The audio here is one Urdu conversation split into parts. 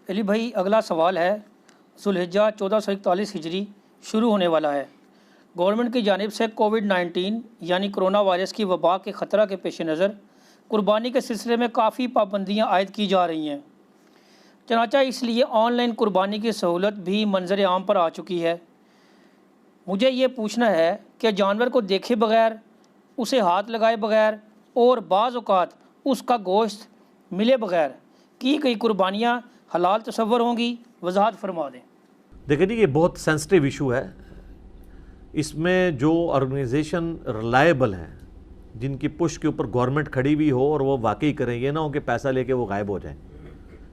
علی بھائی اگلا سوال ہے، ذوالحجہ 1441 ہجری شروع ہونے والا ہے۔ گورنمنٹ کی جانب سے کووڈ-19 یعنی کرونا وائرس کی وبا کے خطرہ کے پیش نظر قربانی کے سلسلے میں کافی پابندیاں عائد کی جا رہی ہیں، چنانچہ اس لیے آن لائن قربانی کی سہولت بھی منظر عام پر آ چکی ہے۔ مجھے یہ پوچھنا ہے کہ جانور کو دیکھے بغیر، اسے ہاتھ لگائے بغیر اور بعض اوقات اس کا گوشت ملے بغیر کی گئی قربانیاں حلال تصور ہوں گی؟ وضاحت فرما دیں۔ دیکھیں جی، یہ بہت سینسٹیو ایشو ہے۔ اس میں جو آرگنائزیشن ریلائبل ہیں، جن کی پش کے اوپر گورنمنٹ کھڑی بھی ہو اور وہ واقعی کریں، یہ نہ ہو کہ پیسہ لے کے وہ غائب ہو جائیں،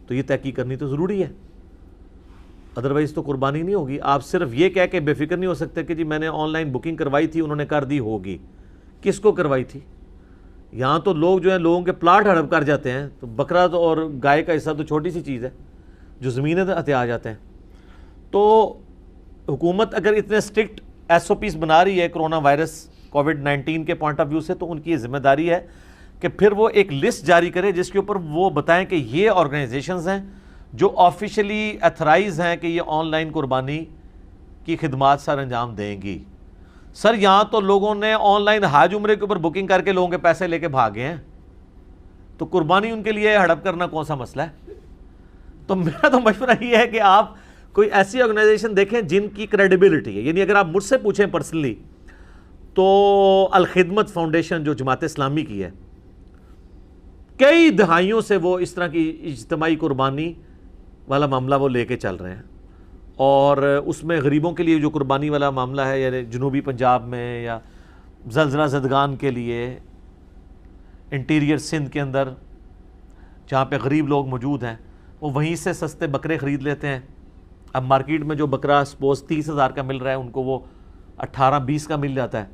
تو یہ تحقیق کرنی تو ضروری ہے، ادروائز تو قربانی نہیں ہوگی۔ آپ صرف یہ کہہ کے بے فکر نہیں ہو سکتے کہ جی میں نے آن لائن بکنگ کروائی تھی، انہوں نے کر دی ہوگی۔ کس کو کروائی تھی؟ یہاں تو لوگ جو ہیں لوگوں کے پلاٹ ہڑپ کر جاتے ہیں، تو بکرا تو اور گائے کا حصہ تو چھوٹی سی چیز ہے جو زمینیں ہتھے آ جاتے ہیں۔ تو حکومت اگر اتنے اسٹرکٹ ایس او پیز بنا رہی ہے کرونا وائرس کووڈ-19 کے پوائنٹ آف ویو سے، تو ان کی یہ ذمہ داری ہے کہ پھر وہ ایک لسٹ جاری کرے جس کے اوپر وہ بتائیں کہ یہ آرگنائزیشنز ہیں جو آفیشلی ایتھرائز ہیں کہ یہ آن لائن قربانی کی خدمات سر انجام دیں گی۔ سر یہاں تو لوگوں نے آن لائن حج عمرے کے اوپر بکنگ کر کے لوگوں کے پیسے لے کے بھاگے ہیں، تو قربانی ان کے لیے ہڑپ کرنا کون سا مسئلہ ہے؟ تو میرا تو مشورہ یہ ہے کہ آپ کوئی ایسی آرگنائزیشن دیکھیں جن کی کریڈیبلٹی ہے۔ یعنی اگر آپ مجھ سے پوچھیں پرسنلی تو الخدمت فاؤنڈیشن جو جماعت اسلامی کی ہے، کئی دہائیوں سے وہ اس طرح کی اجتماعی قربانی والا معاملہ وہ لے کے چل رہے ہیں، اور اس میں غریبوں کے لیے جو قربانی والا معاملہ ہے، یعنی جنوبی پنجاب میں یا زلزلہ زدگان کے لیے انٹیریئر سندھ کے اندر جہاں پہ غریب لوگ موجود ہیں، وہ وہیں سے سستے بکرے خرید لیتے ہیں۔ اب مارکیٹ میں جو بکرا سپوز 30,000 کا مل رہا ہے، ان کو وہ 18-20 کا مل جاتا ہے،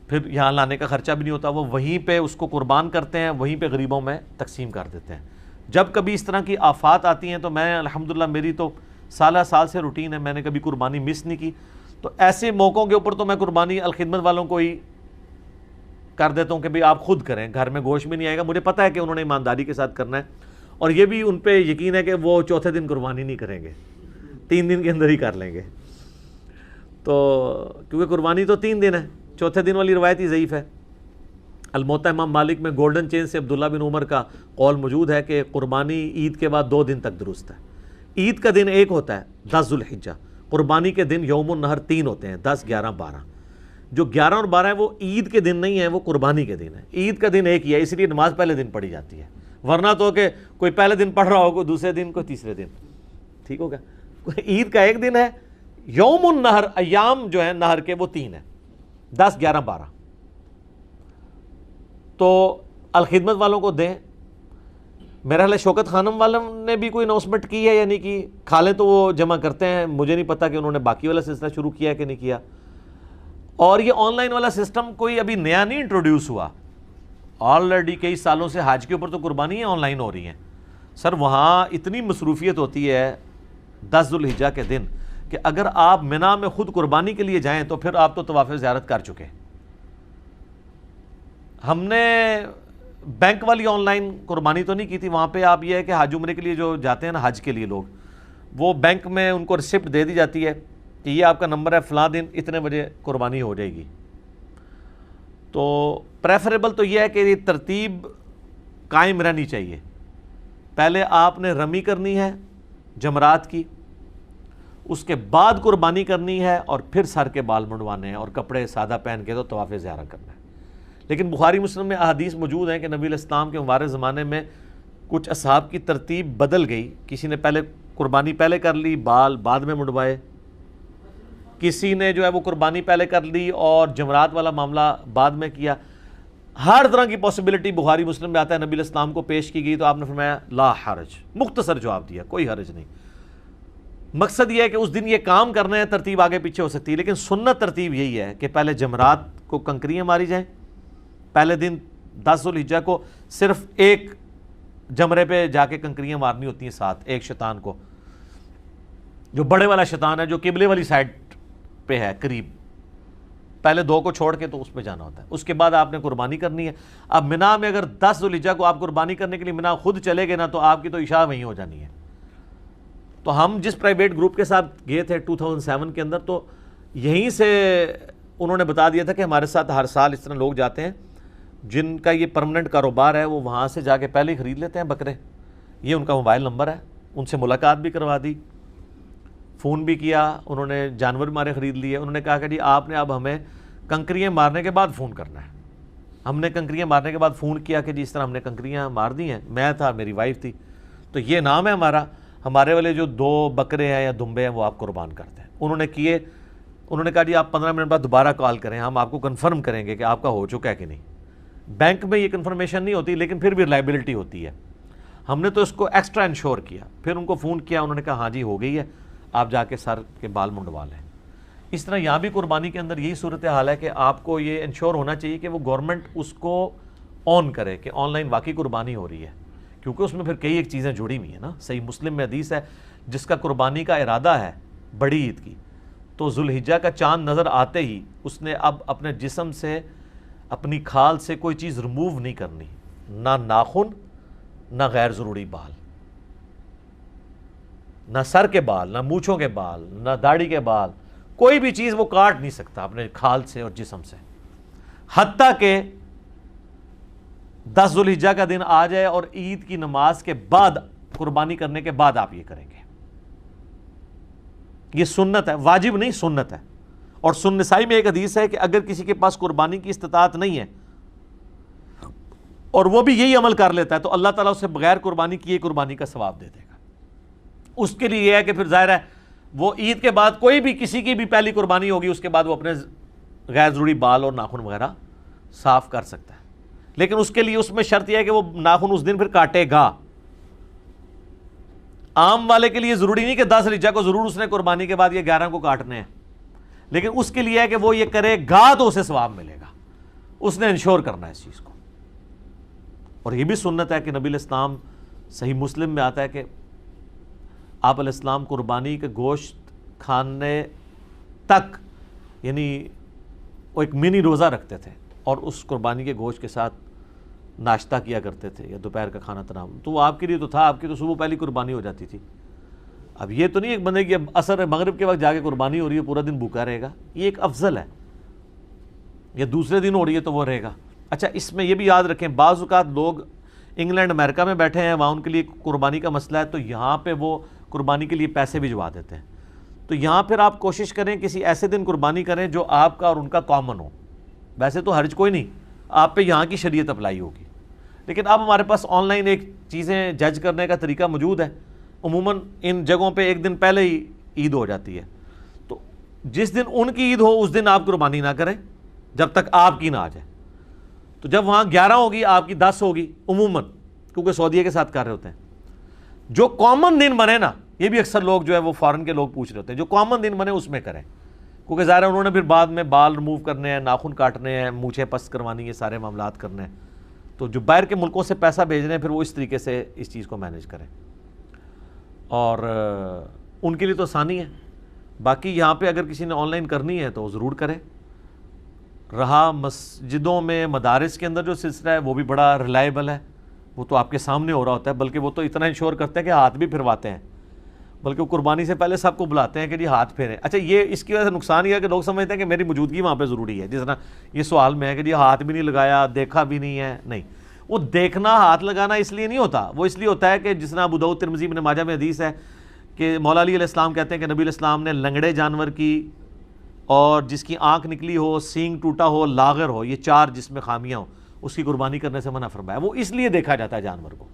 پھر یہاں لانے کا خرچہ بھی نہیں ہوتا، وہ وہیں پہ اس کو قربان کرتے ہیں، وہیں پہ غریبوں میں تقسیم کر دیتے ہیں۔ جب کبھی اس طرح کی آفات آتی ہیں تو میں الحمدللہ میری تو سالہ سال سے روٹین ہے، میں نے کبھی قربانی مس نہیں کی، تو ایسے موقعوں کے اوپر تو میں قربانی الخدمت والوں کو ہی کر دیتا ہوں کہ بھئی آپ خود کریں، گھر میں گوشت بھی نہیں آئے گا، مجھے پتہ ہے کہ انہوں نے ایمانداری کے ساتھ کرنا ہے، اور یہ بھی ان پہ یقین ہے کہ وہ چوتھے دن قربانی نہیں کریں گے، 3 دن کے اندر ہی کر لیں گے، تو کیونکہ قربانی تو 3 دن ہے، چوتھے دن والی روایت ہی ضعیف ہے۔ الموطا امام مالک میں گولڈن چین سے عبداللہ بن عمر کا قول موجود ہے کہ قربانی عید کے بعد 2 دن تک درست ہے۔ عید کا دن ایک ہوتا ہے 10 ذوالحجہ، قربانی کے دن یوم النحر 3 ہوتے ہیں، 10، 11، 12۔ جو 11 اور 12 ہیں وہ عید کے دن نہیں ہیں، وہ قربانی کے دن ہے۔ عید کا دن ایک ہی ہے، اس لیے نماز پہلے دن پڑھی جاتی ہے، ورنہ تو کہ کوئی پہلے دن پڑھ رہا ہو، کوئی دوسرے دن، کوئی تیسرے دن، ٹھیک ہوگا۔ عید کا ایک دن ہے، یوم النحر ایام جو ہیں نہر کے وہ 3 ہیں، 10، 11، 12۔ تو الخدمت والوں کو دیں۔ میرا خیال ہے شوکت خانم والوں نے بھی کوئی اناؤنسمنٹ کی ہے، یعنی کہ کھالیں تو وہ جمع کرتے ہیں، مجھے نہیں پتا کہ انہوں نے باقی والا سلسلہ شروع کیا ہے کہ نہیں کیا۔ اور یہ آن لائن والا سسٹم کوئی ابھی نیا نہیں انٹروڈیوس ہوا، آلریڈی کئی سالوں سے حج کے اوپر تو قربانیاں آن لائن ہو رہی ہیں۔ سر وہاں اتنی مصروفیت ہوتی ہے 10 ذوالحجہ کے دن کہ اگر آپ منا میں خود قربانی کے لیے جائیں تو پھر آپ تو طواف زیارت کر چکے۔ ہم نے بینک والی آن لائن قربانی تو نہیں کی تھی، وہاں پہ آپ یہ ہے کہ حج عمرے کے لیے جو جاتے ہیں نا حج کے لیے لوگ، وہ بینک میں ان کو ریسپٹ دے دی جاتی ہے کہ یہ آپ کا نمبر ہے، فلاں دن اتنے بجے قربانی ہو جائے گی۔ تو پریفریبل تو یہ ہے کہ یہ ترتیب قائم رہنی چاہیے۔ پہلے آپ نے رمی کرنی ہے جمرات کی، اس کے بعد قربانی کرنی ہے، اور پھر سر کے بال منڈوانے ہیں اور کپڑے سادہ پہن کے تو طواف زیارت کرنا ہے۔ لیکن بخاری مسلم میں احادیث موجود ہیں کہ نبی علیہ السلام کے مبارک زمانے میں کچھ اصحاب کی ترتیب بدل گئی، کسی نے پہلے قربانی پہلے کر لی، بال بعد میں منڈوائے، کسی نے جو ہے وہ قربانی پہلے کر لی اور جمرات والا معاملہ بعد میں کیا۔ ہر طرح کی پاسبلٹی بخاری مسلم میں آتا ہے، نبی علیہ السلام کو پیش کی گئی تو آپ نے فرمایا لا حرج، مختصر جواب دیا، کوئی حرج نہیں۔ مقصد یہ ہے کہ اس دن یہ کام کرنا ہے، ترتیب آگے پیچھے ہو سکتی ہے، لیکن سنت ترتیب یہی ہے کہ پہلے جمرات کو کنکریاں ماری جائیں، پہلے دن 10 ذوالحجہ کو صرف ایک جمرے پہ جا کے کنکریاں مارنی ہوتی ہیں، ساتھ ایک شیطان کو، جو بڑے والا شیطان ہے جو قبلے والی سائڈ پہ ہے قریب، پہلے 2 کو چھوڑ کے تو اس پہ جانا ہوتا ہے۔ اس کے بعد آپ نے قربانی کرنی ہے۔ اب منا میں اگر 10 ذوالحجہ کو آپ قربانی کرنے کے لیے منا خود چلے گئے نا تو آپ کی تو عشاء وہیں ہو جانی ہے، تو ہم جس پرائیویٹ گروپ کے ساتھ گئے تھے 2007 کے اندر، تو یہیں سے انہوں نے بتا دیا تھا کہ ہمارے ساتھ ہر سال اس طرح لوگ جاتے ہیں جن کا یہ پرمننٹ کاروبار ہے، وہ وہاں سے جا کے پہلے ہی خرید لیتے ہیں بکرے. یہ ان کا موبائل نمبر ہے، ان سے ملاقات بھی کروا دی، فون بھی کیا، انہوں نے جانور بھی ہمارے خرید لیے. انہوں نے کہا کہ جی آپ نے اب ہمیں کنکریاں مارنے کے بعد فون کرنا ہے. ہم نے کنکریاں مارنے کے بعد فون کیا کہ جی اس طرح ہم نے کنکریاں مار دی ہیں، میں تھا، میری وائف تھی، تو یہ نام ہے ہمارا، ہمارے والے جو 2 بکرے ہیں یا دمبے ہیں وہ آپ قربان کرتے ہیں. انہوں نے کیے. انہوں نے کہا جی آپ 15 منٹ بعد دوبارہ کال کریں، ہم آپ کو کنفرم کریں گے کہ آپ کا ہو چکا ہے کہ نہیں. بینک میں یہ کنفرمیشن نہیں ہوتی، لیکن پھر بھی ریلائبلٹی ہوتی ہے. ہم نے تو اس کو ایکسٹرا انشور کیا. پھر ان کو فون کیا، انہوں نے کہا ہاں جی ہو گئی ہے، آپ جا کے سر کے بال منڈوا لیں. اس طرح یہاں بھی قربانی کے اندر یہی صورتحال ہے کہ آپ کو یہ انشور ہونا چاہیے کہ وہ گورنمنٹ اس کو آن کرے کہ آن لائن واقعی قربانی ہو رہی ہے، کیونکہ اس میں پھر کئی ایک چیزیں جڑی ہوئی ہیں نا. صحیح مسلم میں حدیث ہے، جس کا قربانی کا ارادہ ہے بڑی عید کی، تو ذوالحجہ کا چاند نظر آتے ہی اس نے اب اپنے جسم سے، اپنی کھال سے کوئی چیز ریموو نہیں کرنی، نہ ناخن، نہ غیر ضروری بال، نہ سر کے بال، نہ مونچھوں کے بال، نہ داڑھی کے بال، کوئی بھی چیز وہ کاٹ نہیں سکتا اپنے کھال سے اور جسم سے، حتیٰ کہ 10 ذوالحجہ کا دن آ جائے اور عید کی نماز کے بعد، قربانی کرنے کے بعد آپ یہ کریں گے. یہ سنت ہے، واجب نہیں، سنت ہے. اور سنن نسائی میں ایک حدیث ہے کہ اگر کسی کے پاس قربانی کی استطاعت نہیں ہے اور وہ بھی یہی عمل کر لیتا ہے تو اللہ تعالیٰ اسے بغیر قربانی کیے قربانی کا ثواب دے دے گا. اس کے لیے یہ ہے کہ پھر ظاہر ہے وہ عید کے بعد کوئی بھی کسی کی بھی پہلی قربانی ہوگی، اس کے بعد وہ اپنے غیر ضروری بال اور ناخن وغیرہ صاف کر سکتا ہے. لیکن اس کے لیے اس میں شرط یہ ہے کہ وہ ناخن اس دن پھر کاٹے گا. عام والے کے لیے ضروری نہیں کہ 10 ذوالحجہ کو ضرور اس نے قربانی کے بعد یہ 11 کو کاٹنے ہیں، لیکن اس کے لیے ہے کہ وہ یہ کرے گا تو اسے ثواب ملے گا. اس نے انشور کرنا ہے اس چیز کو. اور یہ بھی سنت ہے کہ نبی علیہ السلام، صحیح مسلم میں آتا ہے کہ آپ علیہ السلام قربانی کے گوشت کھانے تک، یعنی وہ ایک منی روزہ رکھتے تھے اور اس قربانی کے گوشت کے ساتھ ناشتہ کیا کرتے تھے یا دوپہر کا کھانا تناول. تو وہ آپ کے لیے تو تھا، آپ کی تو صبح پہلی قربانی ہو جاتی تھی. اب یہ تو نہیں ایک بندے کی عصر مغرب کے وقت جا کے قربانی ہو رہی ہے پورا دن بھوکا رہے گا، یہ ایک افضل ہے. یا دوسرے دن ہو رہی ہے تو وہ رہے گا. اچھا اس میں یہ بھی یاد رکھیں، بعض اوقات لوگ انگلینڈ امریکہ میں بیٹھے ہیں، وہاں ان کے لیے قربانی کا مسئلہ ہے تو یہاں پہ وہ قربانی کے لیے پیسے بھجوا دیتے ہیں. تو یہاں پھر آپ کوشش کریں کسی ایسے دن قربانی کریں جو آپ کا اور ان کا کامن ہو. ویسے تو حرج کوئی نہیں، آپ پہ یہاں کی شریعت اپلائی ہوگی. لیکن اب ہمارے پاس آن لائن ایک چیزیں جج کرنے کا طریقہ موجود ہے. عموماً ان جگہوں پہ ایک دن پہلے ہی عید ہو جاتی ہے، تو جس دن ان کی عید ہو اس دن آپ قربانی نہ کریں جب تک آپ کی نہ آ جائے. تو جب وہاں 11 ہوگی آپ کی 10 ہوگی عموماً، کیونکہ سعودیہ کے ساتھ کر رہے ہوتے ہیں. جو کامن دن بنے نا، یہ بھی اکثر لوگ جو ہے وہ فارن کے لوگ پوچھ رہے ہوتے ہیں، جو کامن دن بنے اس میں کریں، کیونکہ ظاہر ہے انہوں نے پھر بعد میں بال ریموو کرنے ہیں، ناخن کاٹنے ہیں، مونچھیں پس کروانی ہے، سارے معاملات کرنے ہیں. تو جو باہر کے ملکوں سے پیسہ بھیج رہے ہیں پھر وہ اس طریقے سے اس چیز کو مینیج کریں، اور ان کے لیے تو آسانی ہے. باقی یہاں پہ اگر کسی نے آن لائن کرنی ہے تو ضرور کرے. رہا مسجدوں میں، مدارس کے اندر جو سلسلہ ہے وہ بھی بڑا ریلائبل ہے، وہ تو آپ کے سامنے ہو رہا ہوتا ہے، بلکہ وہ تو اتنا انشور کرتے ہیں کہ ہاتھ بھی پھرواتے ہیں، بلکہ وہ قربانی سے پہلے سب کو بلاتے ہیں کہ جی ہاتھ پھیریں. اچھا یہ اس کی وجہ سے نقصان یہ ہے کہ لوگ سمجھتے ہیں کہ میری موجودگی وہاں پہ ضروری ہے، جس طرح یہ سوال میں ہے کہ جی ہاتھ بھی نہیں لگایا، دیکھا بھی نہیں ہے. نہیں، وہ دیکھنا، ہاتھ لگانا اس لیے نہیں ہوتا، وہ اس لیے ہوتا ہے کہ جس طرح ابو داؤد، ترمذی، ابن ماجہ میں حدیث ہے کہ مولا علی علیہ السلام کہتے ہیں کہ نبی علیہ السلام نے لنگڑے جانور کی اور جس کی آنکھ نکلی ہو، سینگ ٹوٹا ہو، لاغر ہو، یہ 4 جس میں خامیاں ہوں، اس کی قربانی کرنے سے منع فرمایا. وہ اس لیے دیکھا جاتا ہے جانور کو.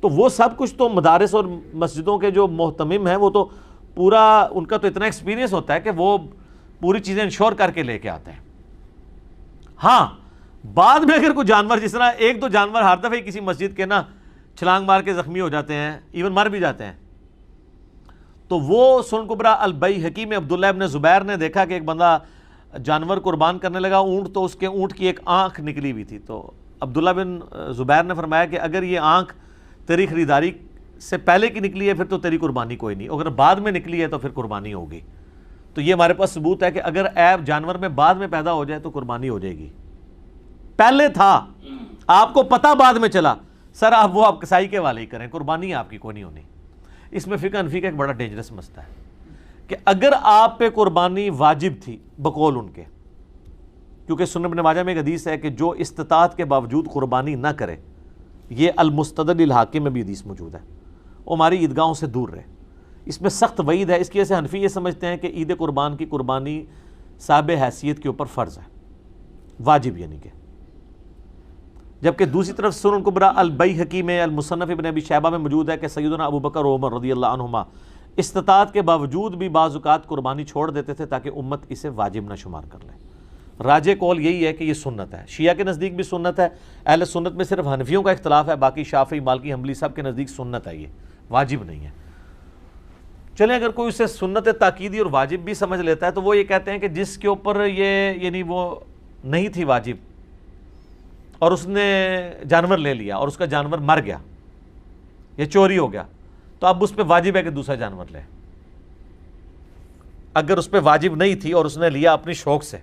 تو وہ سب کچھ تو مدارس اور مسجدوں کے جو محتمم ہیں وہ تو پورا ان کا تو اتنا ایکسپیرینس ہوتا ہے کہ وہ پوری چیزیں انشور کر کے لے کے آتے ہیں. ہاں بعد میں اگر کوئی جانور، جس طرح 1-2 جانور ہر دفعہ کسی مسجد کے نا چھلانگ مار کے زخمی ہو جاتے ہیں، ایون مر بھی جاتے ہیں، تو وہ سنن کبریٰ البیہقی میں عبداللہ ابن زبیر نے دیکھا کہ ایک بندہ جانور قربان کرنے لگا اونٹ، تو اس کے اونٹ کی ایک آنکھ نکلی ہوئی تھی. تو عبداللہ بن زبیر نے فرمایا کہ اگر یہ آنکھ تیری خریداری سے پہلے کی نکلی ہے پھر تو تیری قربانی کوئی نہیں، اگر بعد میں نکلی ہے تو پھر قربانی ہوگی. تو یہ ہمارے پاس ثبوت ہے کہ اگر عیب جانور میں بعد میں پیدا ہو جائے تو قربانی ہو جائے گی. پہلے تھا، آپ کو پتہ بعد میں چلا، سر آپ وہ آپ کسائی کے والے ہی کریں، قربانی آپ کی کوئی نہیں ہونی. اس میں فقہ حنفی کا ایک بڑا ڈینجرس مسئلہ ہے کہ اگر آپ پہ قربانی واجب تھی بقول ان کے، کیونکہ سنن ابن ماجہ میں ایک حدیث ہے کہ جو استطاعت کے باوجود قربانی نہ کرے، یہ المستدل الحاکم میں بھی حدیث موجود ہے، وہ ہماری عیدگاہوں سے دور رہے، اس میں سخت وعید ہے۔ اس کی وجہ سے حنفی یہ سمجھتے ہیں کہ عید قربان کی قربانی صاحب حیثیت کے اوپر فرض ہے، واجب یعنی کہ، جبکہ دوسری طرف سنن کبریٰ البیہقی میں، المصنف ابن ابی شیبہ میں موجود ہے کہ سیدنا ابو بکر و عمر رضی اللہ عنہما استطاعت کے باوجود بھی بعض اوقات قربانی چھوڑ دیتے تھے تاکہ امت اسے واجب نہ شمار کر لے۔ راجہ قول یہی ہے کہ یہ سنت ہے، شیعہ کے نزدیک بھی سنت ہے، اہل سنت میں صرف حنفیوں کا اختلاف ہے، باقی شافعی، مالکی، حنبلی سب کے نزدیک سنت ہے، یہ واجب نہیں ہے۔ چلیں اگر کوئی اسے سنت تاکیدی اور واجب بھی سمجھ لیتا ہے تو وہ یہ کہتے ہیں کہ جس کے اوپر یہ یعنی وہ نہیں تھی واجب اور اس نے جانور لے لیا اور اس کا جانور مر گیا یا چوری ہو گیا، تو اب اس پہ واجب ہے کہ دوسرا جانور لے۔ اگر اس پہ واجب نہیں تھی اور اس نے لیا اپنی شوق سے،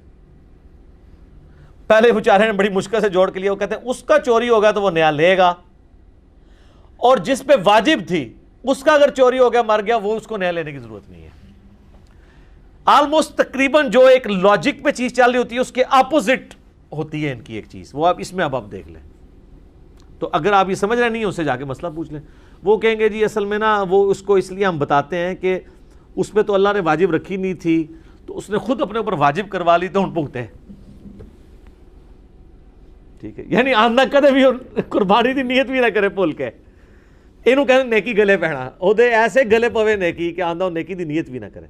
پہلے بیچارے نے بڑی مشکل سے جوڑ کے لیا، وہ کہتے ہیں اس کا چوری ہوگا تو وہ نیا لے گا، اور جس پہ واجب تھی اس کا اگر چوری ہو گیا مر گیا، وہ اس کو نیا لینے کی ضرورت نہیں ہے۔ آلموسٹ تقریباً جو ایک لاجک پہ چیز چل رہی ہوتی ہے اس کے اپوزٹ ہوتی ہے ان کی ایک چیز، وہ آپ اس میں اب آپ دیکھ لیں۔ تو اگر آپ یہ سمجھ رہے نہیں ہیں، اس سے جا کے مسئلہ پوچھ لیں۔ وہ کہیں گے جی اصل میں نا وہ اس کو اس لیے ہم بتاتے ہیں کہ اس پہ تو اللہ نے واجب رکھی نہیں تھی، تو اس نے خود اپنے اوپر واجب کروا لی تو ہن بھگتے، ٹھیک ہے، یعنی آندہ کدے بھی قربانی دی نیت بھی نہ کرے بھول کے، اینو کہنے نیکی گلے پہنا، او دے ایسے گلے پوے نیکی کہ آندہ نیکی دی نیت بھی نہ کرے۔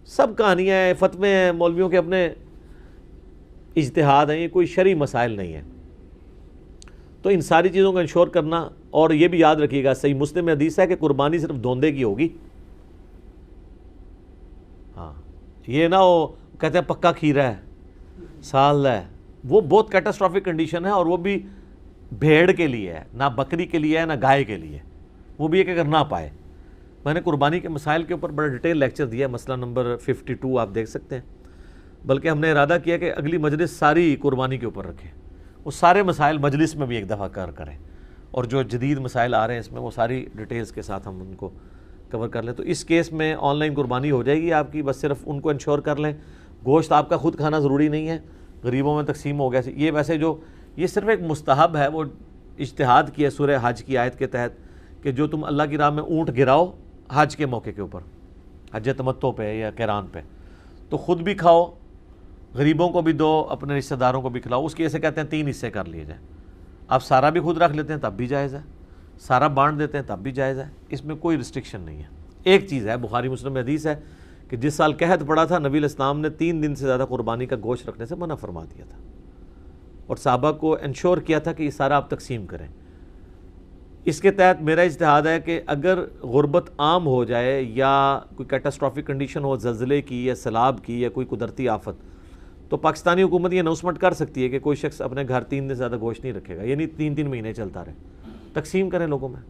سب کہانیاں ہیں، فتوے ہیں مولویوں کے، اپنے اجتہاد ہیں، یہ کوئی شرعی مسائل نہیں ہیں۔ تو ان ساری چیزوں کو انشور کرنا، اور یہ بھی یاد رکھیے گا صحیح مسلم میں حدیث ہے کہ قربانی صرف دوندے کی ہوگی، ہاں یہ نہ وہ کہتے ہیں پکا کھیرا ہے سال ہے، وہ بہت کیٹاسٹرافک کنڈیشن ہے، اور وہ بھی بھیڑ کے لیے ہے، نہ بکری کے لیے ہے نہ گائے کے لیے، وہ بھی ایک اگر نہ پائے۔ میں نے قربانی کے مسائل کے اوپر بڑا ڈیٹیل لیکچر دیا ہے، مسئلہ نمبر 52 آپ دیکھ سکتے ہیں، بلکہ ہم نے ارادہ کیا کہ اگلی مجلس ساری قربانی کے اوپر رکھیں، وہ سارے مسائل مجلس میں بھی ایک دفعہ کریں، اور جو جدید مسائل آ رہے ہیں اس میں وہ ساری ڈیٹیلز کے ساتھ ہم ان کو کور کر لیں۔ تو اس کیس میں آن لائن قربانی ہو جائے گی آپ کی، بس صرف ان کو انشور کر لیں۔ گوشت آپ کا خود کھانا ضروری نہیں ہے، غریبوں میں تقسیم ہو گیا۔ یہ ویسے جو یہ صرف ایک مستحب ہے، وہ اجتہاد کی ہے سورہ حج کی آیت کے تحت کہ جو تم اللہ کی راہ میں اونٹ گراؤ حج کے موقع کے اوپر، حج تمتع پہ یا قران پہ، تو خود بھی کھاؤ، غریبوں کو بھی دو، اپنے رشتہ داروں کو بھی کھلاؤ۔ اس کی ایسے کہتے ہیں 3 حصے کر لیے جائیں، آپ سارا بھی خود رکھ لیتے ہیں تب بھی جائز ہے، سارا بانٹ دیتے ہیں تب بھی جائز ہے، اس میں کوئی ریسٹرکشن نہیں ہے۔ ایک چیز ہے، بخاری مسلم میں حدیث ہے کہ جس سال قحط پڑا تھا نبی علیہ السلام نے 3 دن سے زیادہ قربانی کا گوشت رکھنے سے منع فرما دیا تھا، اور صحابہ کو انشور کیا تھا کہ یہ سارا آپ تقسیم کریں۔ اس کے تحت میرا اجتہاد ہے کہ اگر غربت عام ہو جائے یا کوئی کیٹاسٹرافک کنڈیشن ہو، زلزلے کی یا سیلاب کی یا کوئی قدرتی آفت، تو پاکستانی حکومت یہ اناؤنسمنٹ کر سکتی ہے کہ کوئی شخص اپنے گھر 3 دن سے زیادہ گوشت نہیں رکھے گا، یعنی 3 مہینے چلتا رہے، تقسیم کریں لوگوں میں۔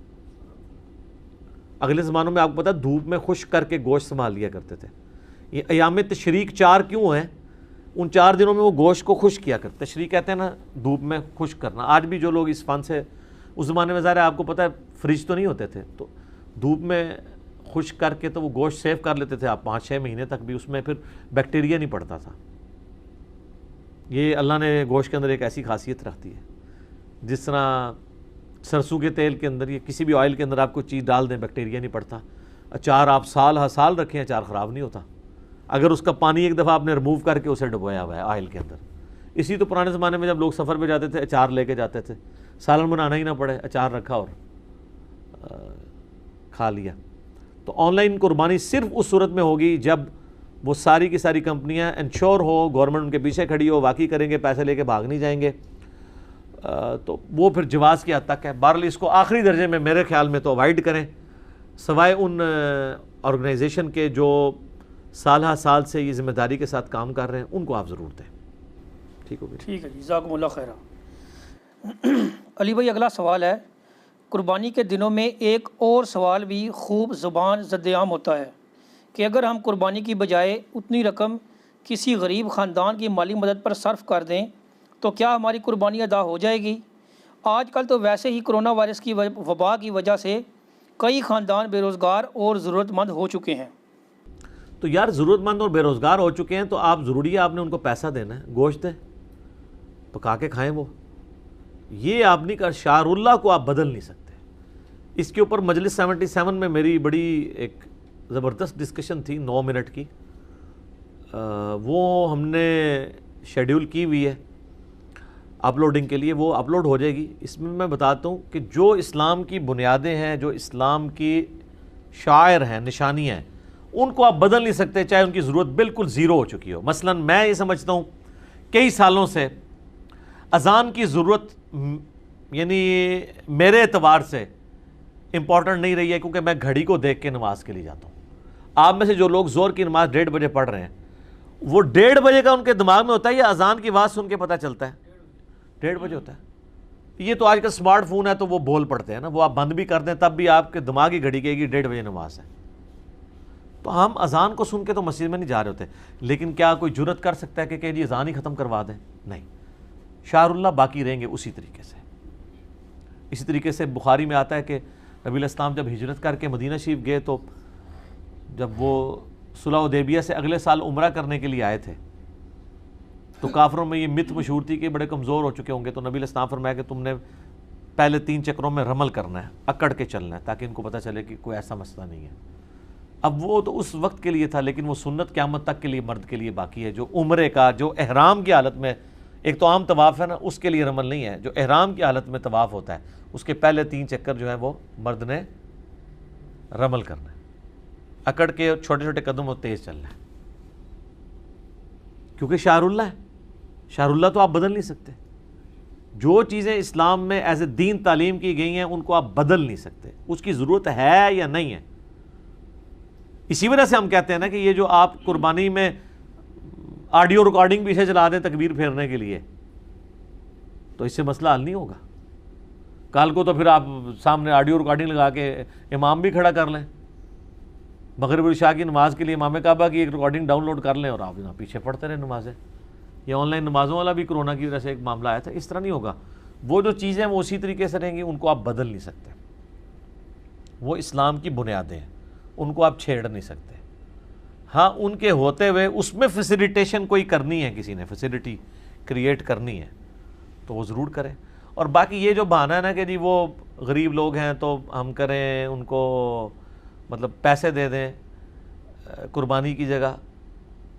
اگلے زمانوں میں آپ کو پتہ دھوپ میں خشک کر کے گوشت سنبھال لیا کرتے تھے۔ یہ ایام تشریق 4 کیوں ہیں؟ ان 4 دنوں میں وہ گوشت کو خشک کیا کرتے، تشریق کہتے ہیں نا دھوپ میں خشک کرنا۔ آج بھی جو لوگ اس فن سے، اس زمانے میں ظاہر ہے آپ کو پتہ ہے فریج تو نہیں ہوتے تھے، تو دھوپ میں خشک کر کے تو وہ گوشت سیو کر لیتے تھے آپ 5-6 مہینے تک بھی، اس میں پھر بیکٹیریا نہیں پڑتا تھا۔ یہ اللہ نے گوشت کے اندر ایک ایسی خاصیت رکھتی ہے، جس طرح سرسوں کے تیل کے اندر یا کسی بھی آئل کے اندر آپ کو چیز ڈال دیں بیکٹیریا نہیں پڑتا۔ اچار آپ سال ہر سال رکھیں، اچار خراب نہیں ہوتا اگر اس کا پانی ایک دفعہ آپ نے ریموو کر کے اسے ڈبویا ہوا ہے آئل کے اندر۔ اسی تو پرانے زمانے میں جب لوگ سفر پہ جاتے تھے اچار لے کے جاتے تھے، سالن بنانا ہی نہ پڑے، اچار رکھا اور کھا لیا۔ تو آن لائن قربانی صرف اس صورت میں ہوگی جب وہ ساری کی ساری کمپنیاں انشور ہو، گورنمنٹ ان کے پیچھے کھڑی ہو، واقعی کریں گے، پیسے لے کے بھاگ نہیں جائیں گے، تو وہ پھر جواز کی حد تک ہے۔ بہرحال اس کو آخری درجے میں میرے خیال میں تو اوائڈ کریں، سوائے ان آرگنائزیشن کے جو سال ہر سال سے یہ ذمہ داری کے ساتھ کام کر رہے ہیں، ان کو آپ ضرور دیں۔ ٹھیک ہوگی؟ ٹھیک ہے جی، جزاکم اللہ خیرہ۔ علی بھائی اگلا سوال ہے، قربانی کے دنوں میں ایک اور سوال بھی خوب زبان زد عام ہوتا ہے کہ اگر ہم قربانی کی بجائے اتنی رقم کسی غریب خاندان کی مالی مدد پر صرف کر دیں تو کیا ہماری قربانی ادا ہو جائے گی؟ آج کل تو ویسے ہی کرونا وائرس کی وبا کی وجہ سے کئی خاندان بے روزگار اور ضرورت مند ہو چکے ہیں۔ تو یار ضرورت مند اور بے روزگار ہو چکے ہیں تو آپ ضروری ہے آپ نے ان کو پیسہ دینا ہے، گوشت دیں، پکا کے کھائیں وہ، یہ آپ نہیں کر، شعار اللہ کو آپ بدل نہیں سکتے۔ اس کے اوپر مجلس 77 میں میری بڑی ایک زبردست ڈسکشن تھی 9 منٹ کی، وہ ہم نے شیڈیول کی ہوئی ہے اپلوڈنگ کے لیے، وہ اپلوڈ ہو جائے گی۔ اس میں میں بتاتا ہوں کہ جو اسلام کی بنیادیں ہیں، جو اسلام کی شعائر ہیں، نشانیاں ہیں، ان کو آپ بدل نہیں سکتے چاہے ان کی ضرورت بالکل زیرو ہو چکی ہو۔ مثلا میں یہ سمجھتا ہوں کئی سالوں سے اذان کی ضرورت یعنی میرے اعتبار سے امپورٹنٹ نہیں رہی ہے، کیونکہ میں گھڑی کو دیکھ کے نماز کے لیے جاتا ہوں۔ آپ میں سے جو لوگ زور کی نماز 1:30 بجے پڑھ رہے ہیں، وہ 1:30 بجے کا ان کے دماغ میں ہوتا ہے یا اذان کی آواز سن کے پتہ چلتا ہے؟ 1:30 بجے ہوتا ہے۔ یہ تو آج کل سمارٹ فون ہے تو وہ بول پڑتے ہیں نا، وہ آپ بند بھی کر دیں تب بھی آپ کے دماغی گھڑی کہے گی 1:30 بجے نماز ہے۔ تو ہم اذان کو سن کے تو مسجد میں نہیں جا رہے ہوتے، لیکن کیا کوئی جرت کر سکتا ہے کہ جی اذان ہی ختم کروا دیں؟ نہیں، شعار اللہ باقی رہیں گے اسی طریقے سے۔ اسی طریقے سے بخاری میں آتا ہے کہ نبی علیہ السلام جب ہجرت کر کے مدینہ شریف گئے تو جب وہ صلح حدیبیہ سے اگلے سال عمرہ کرنے کے لیے آئے تھے تو کافروں میں یہ مت مشہور تھی کہ بڑے کمزور ہو چکے ہوں گے، تو نبی علیہ السلام فرمایا کہ تم نے پہلے 3 چکروں میں رمل کرنا ہے، اکڑ کے چلنا ہے، تاکہ ان کو پتہ چلے کہ کوئی ایسا مسئلہ نہیں ہے۔ اب وہ تو اس وقت کے لیے تھا، لیکن وہ سنت قیامت تک کے لیے مرد کے لیے باقی ہے۔ جو عمرے کا، جو احرام کی حالت میں، ایک تو عام طواف ہے نا، اس کے لیے رمل نہیں ہے، جو احرام کی حالت میں طواف ہوتا ہے اس کے پہلے 3 چکر جو ہیں وہ مرد نے رمل کرنا ہے، اکڑ کے چھوٹے چھوٹے قدم اور تیز چلنا ہے، کیونکہ شعار اللہ ہے۔ شعار اللہ تو آپ بدل نہیں سکتے۔ جو چیزیں اسلام میں ایز اے دین تعلیم کی گئی ہیں ان کو آپ بدل نہیں سکتے، اس کی ضرورت ہے یا نہیں ہے۔ اسی وجہ سے ہم کہتے ہیں نا کہ یہ جو آپ قربانی میں آڈیو ریکارڈنگ پیچھے چلا دیں تکبیر پھیرنے کے لیے، تو اس سے مسئلہ حل نہیں ہوگا۔ کل کو تو پھر آپ سامنے آڈیو ریکارڈنگ لگا کے امام بھی کھڑا کر لیں، مغرب اور عشاء کی نماز کے لیے امام کعبہ کی ایک ریکارڈنگ ڈاؤن لوڈ کر لیں اور آپ یہاں پیچھے پڑھتے رہیں نمازیں۔ یہ آن لائن نمازوں والا بھی کرونا کی وجہ سے ایک معاملہ آیا تھا، اس طرح نہیں ہوگا۔ وہ جو چیزیں وہ اسی طریقے سے رہیں گی، ان کو آپ بدل نہیں سکتے۔ وہ اسلام کی بنیادیں ہیں، ان کو آپ چھیڑ نہیں سکتے۔ ہاں ان کے ہوتے ہوئے اس میں فیسیلیٹیشن کوئی کرنی ہے، کسی نے فیسیلیٹی کریٹ کرنی ہے تو وہ ضرور کریں۔ اور باقی یہ جو بہانہ ہے نا کہ جی وہ غریب لوگ ہیں تو ہم کریں ان کو مطلب پیسے دے دیں قربانی کی جگہ،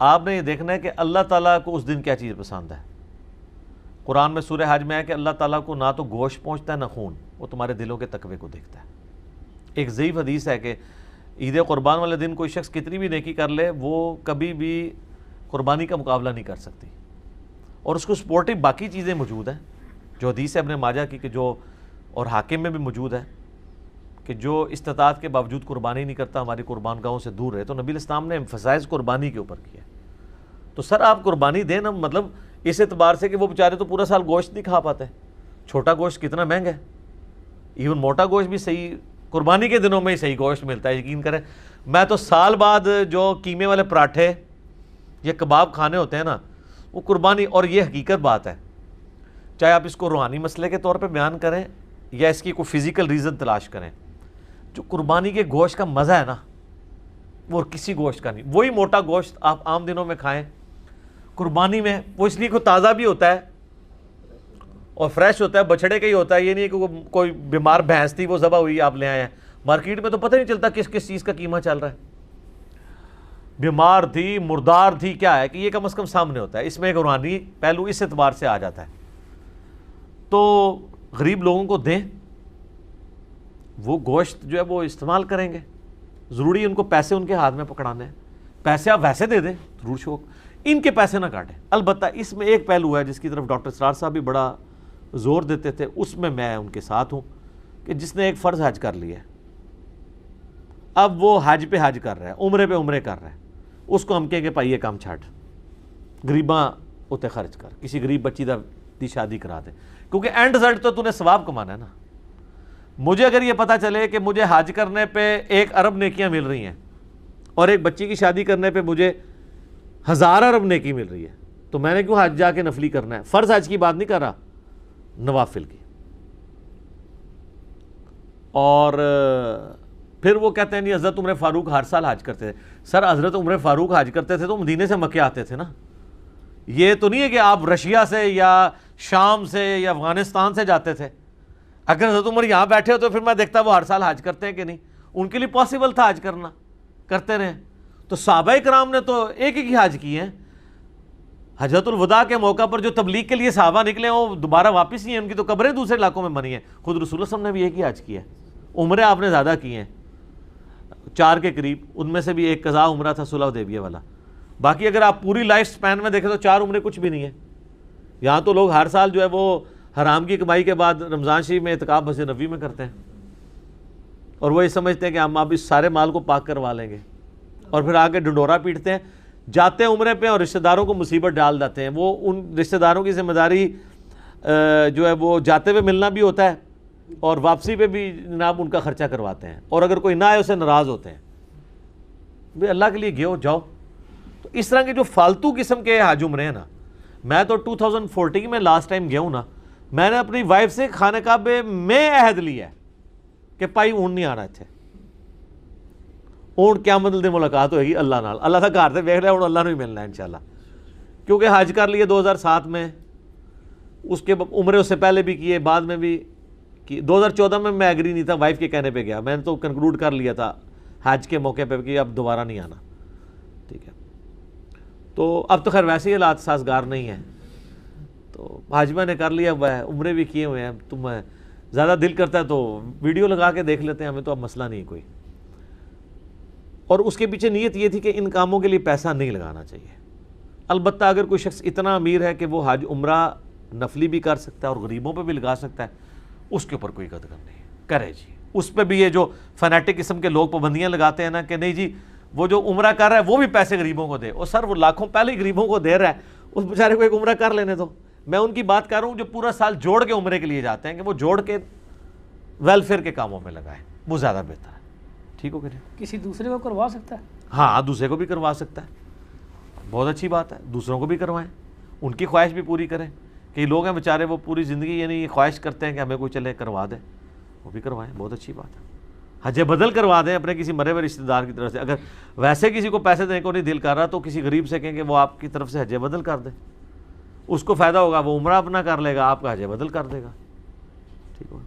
آپ نے یہ دیکھنا ہے کہ اللہ تعالیٰ کو اس دن کیا چیز پسند ہے۔ قرآن میں سورہ حج میں ہے کہ اللہ تعالیٰ کو نہ تو گوشت پہنچتا ہے نہ خون، وہ تمہارے دلوں کے تقوی کو دیکھتا ہے۔ ایک ضعیف حدیث ہے کہ عید قربان والے دن کوئی شخص کتنی بھی نیکی کر لے وہ کبھی بھی قربانی کا مقابلہ نہیں کر سکتی، اور اس کو سپورٹیو باقی چیزیں موجود ہیں جو حدیث ہے ابن ماجہ کی، کہ جو اور حاکم میں بھی موجود ہے کہ جو استطاعت کے باوجود قربانی نہیں کرتا ہماری قربان گاہوں سے دور ہے۔ تو نبی علیہ السلام نے ایمفسائز قربانی کے اوپر کیا۔ تو سر آپ قربانی دیں نا، مطلب اس اعتبار سے کہ وہ بیچارے تو پورا سال گوشت نہیں کھا پاتے، چھوٹا گوشت کتنا مہنگا ہے، ایون موٹا گوشت بھی صحیح قربانی کے دنوں میں ہی صحیح گوشت ملتا ہے۔ یقین کریں میں تو سال بعد جو قیمے والے پراٹھے یا کباب کھانے ہوتے ہیں نا وہ قربانی، اور یہ حقیقت بات ہے، چاہے آپ اس کو روحانی مسئلے کے طور پہ بیان کریں یا اس کی کوئی فزیکل ریزن تلاش کریں، جو قربانی کے گوشت کا مزہ ہے نا وہ کسی گوشت کا نہیں۔ وہی موٹا گوشت آپ عام دنوں میں کھائیں، قربانی میں وہ اس لیے کوئی تازہ بھی ہوتا ہے اور فریش ہوتا ہے، بچڑے کا ہی ہوتا ہے، یہ نہیں کہ کوئی بیمار بھینس تھی وہ ذبح ہوئی آپ لے آئے ہیں۔ مارکیٹ میں تو پتہ نہیں چلتا کس کس چیز کا قیمہ چل رہا ہے، بیمار تھی مردار تھی کیا ہے، کہ یہ کم از کم سامنے ہوتا ہے۔ اس میں ایک روحانی پہلو اس اعتبار سے آ جاتا ہے۔ تو غریب لوگوں کو دیں، وہ گوشت جو ہے وہ استعمال کریں گے، ضروری ہے ان کو پیسے ان کے ہاتھ میں پکڑانے ہیں، پیسے آپ ویسے دے دیں ضرور شوق، ان کے پیسے نہ کاٹیں۔ البتہ اس میں ایک پہلو ہے جس کی طرف ڈاکٹر اسرار صاحب بھی بڑا زور دیتے تھے، اس میں ان کے ساتھ ہوں، کہ جس نے ایک فرض حج کر لیا ہے، اب وہ حج پہ حج کر رہا ہے، عمرے پہ عمرے کر رہا ہے، اس کو ہم کہیں گے بھائی یہ کام چھاٹ، غریباں اتنے خرچ کر، کسی غریب بچی دی شادی کرا دے، کیونکہ اینڈ رزلٹ تو نے ثواب کمانا ہے نا۔ مجھے اگر یہ پتہ چلے کہ مجھے حج کرنے پہ 1 ارب نیکیاں مل رہی ہیں اور ایک بچی کی شادی کرنے پہ مجھے 1000 ارب نیکی مل رہی ہے، تو میں نے کیوں حج جا کے نفلی کرنا ہے؟ فرض حج کی بات نہیں کر رہا، نوافل کی۔ اور پھر وہ کہتے ہیں نہیں حضرت عمر فاروق ہر سال حج کرتے تھے. سر حضرت عمر فاروق حج کرتے تھے تو مدینے سے مکے آتے تھے نا. یہ تو نہیں ہے کہ آپ رشیا سے یا شام سے یا افغانستان سے جاتے تھے. اگر حضرت عمر یہاں بیٹھے ہو تو پھر میں دیکھتا وہ ہر سال حج کرتے ہیں کہ نہیں. ان کے لیے پاسبل تھا حج کرنا, کرتے رہے. تو صحابہ کرام نے تو ایک ایک ہی حج کیے ہیں. حجۃ الوداع کے موقع پر جو تبلیغ کے لیے صحابہ نکلے ہیں وہ دوبارہ واپس نہیں ہیں, ان کی تو قبریں دوسرے علاقوں میں بنی ہیں. خود رسول اللہ صلی اللہ علیہ وسلم نے بھی ایک ہی حج کیا ہے. عمریں آپ نے زیادہ کی ہیں 4 کے قریب, ان میں سے بھی ایک قضاء عمرہ تھا صلح حدیبیہ والا. باقی اگر آپ پوری لائف سپین میں دیکھیں تو 4 عمریں کچھ بھی نہیں ہے. یہاں تو لوگ ہر سال جو ہے وہ حرام کی کمائی کے بعد رمضان شریف میں اعتکاف مسجد نبوی میں کرتے ہیں, اور وہ یہ سمجھتے ہیں کہ ہم اب اس سارے مال کو پاک کروا لیں گے, اور پھر آگے ڈنڈورا پیٹتے ہیں. جاتے ہیں عمرے پہ اور رشتہ داروں کو مصیبت ڈال دیتے ہیں. وہ ان رشتہ داروں کی ذمہ داری جو ہے وہ جاتے ہوئے ملنا بھی ہوتا ہے, اور واپسی پہ بھی جناب ان کا خرچہ کرواتے ہیں, اور اگر کوئی نہ آئے اسے ناراض ہوتے ہیں. بھئی اللہ کے لیے گئے جاؤ. تو اس طرح کے جو فالتو قسم کے حج عمرے ہیں نا, میں تو 2014 میں لاسٹ ٹائم گیا ہوں نا, میں نے اپنی وائف سے خانہ کعبے میں عہد لیا ہے کہ پائی اون نہیں آنا اتنے. اون قیامت دے ملاقات ہوئے گی اللہ نال. اللہ تھا گھر سے ویکھ رہا ہے, اللہ نے بھی ملنا ہے انشاءاللہ. کیونکہ حج کر لیے 2007 میں, اس کے عمرے اس سے پہلے بھی کیے, بعد میں بھی کی. 2014 میں میں ایگری نہیں تھا, وائف کے کہنے پہ گیا. میں نے تو کنکلوڈ کر لیا تھا حج کے موقع پہ کہ اب دوبارہ نہیں آنا. ٹھیک ہے, تو اب تو خیر ویسے ہی حالات سازگار نہیں ہیں, تو حج میں نے کر لیا ہوا ہے, عمرے بھی کیے ہوئے ہیں. تم زیادہ دل کرتا ہے تو ویڈیو لگا کے دیکھ لیتے ہیں, ہمیں تو اب مسئلہ نہیں کوئی. اور اس کے پیچھے نیت یہ تھی کہ ان کاموں کے لیے پیسہ نہیں لگانا چاہیے. البتہ اگر کوئی شخص اتنا امیر ہے کہ وہ حج عمرہ نفلی بھی کر سکتا ہے اور غریبوں پہ بھی لگا سکتا ہے, اس کے اوپر کوئی قدر نہیں کرے جی. اس پہ بھی یہ جو فنیٹک قسم کے لوگ پابندیاں لگاتے ہیں نا کہ نہیں جی وہ جو عمرہ کر رہا ہے وہ بھی پیسے غریبوں کو دے, اور سر وہ لاکھوں پہلے ہی غریبوں کو دے رہا ہے, اس بیچارے کو ایک عمرہ کر لینے دو. میں ان کی بات کر رہا ہوں جو پورا سال جوڑ کے عمرے کے لیے جاتے ہیں, کہ وہ جوڑ کے ویلفیئر کے کاموں میں لگائیں, وہ زیادہ بہتر ہے. ٹھیک ہو کہ نہیں؟ کسی دوسرے کو کروا سکتا ہے. ہاں دوسرے کو بھی کروا سکتا ہے, بہت اچھی بات ہے. دوسروں کو بھی کروائیں, ان کی خواہش بھی پوری کریں. کئی لوگ ہیں بیچارے وہ پوری زندگی یعنی یہ خواہش کرتے ہیں کہ ہمیں کوئی چلے کروا دے, وہ بھی کروائیں, بہت اچھی بات ہے. حج بدل کروا دیں اپنے کسی مرے ہوئے رشتہ دار کی طرف سے. اگر ویسے کسی کو پیسے دینے کو نہیں دل کر رہا تو کسی غریب سے کہیں کہ وہ آپ کی طرف سے حج بدل کر دے, اس کو فائدہ ہوگا, وہ عمرہ اپنا کر لے گا, آپ کا حج بدل کر دے گا. ٹھیک ہو.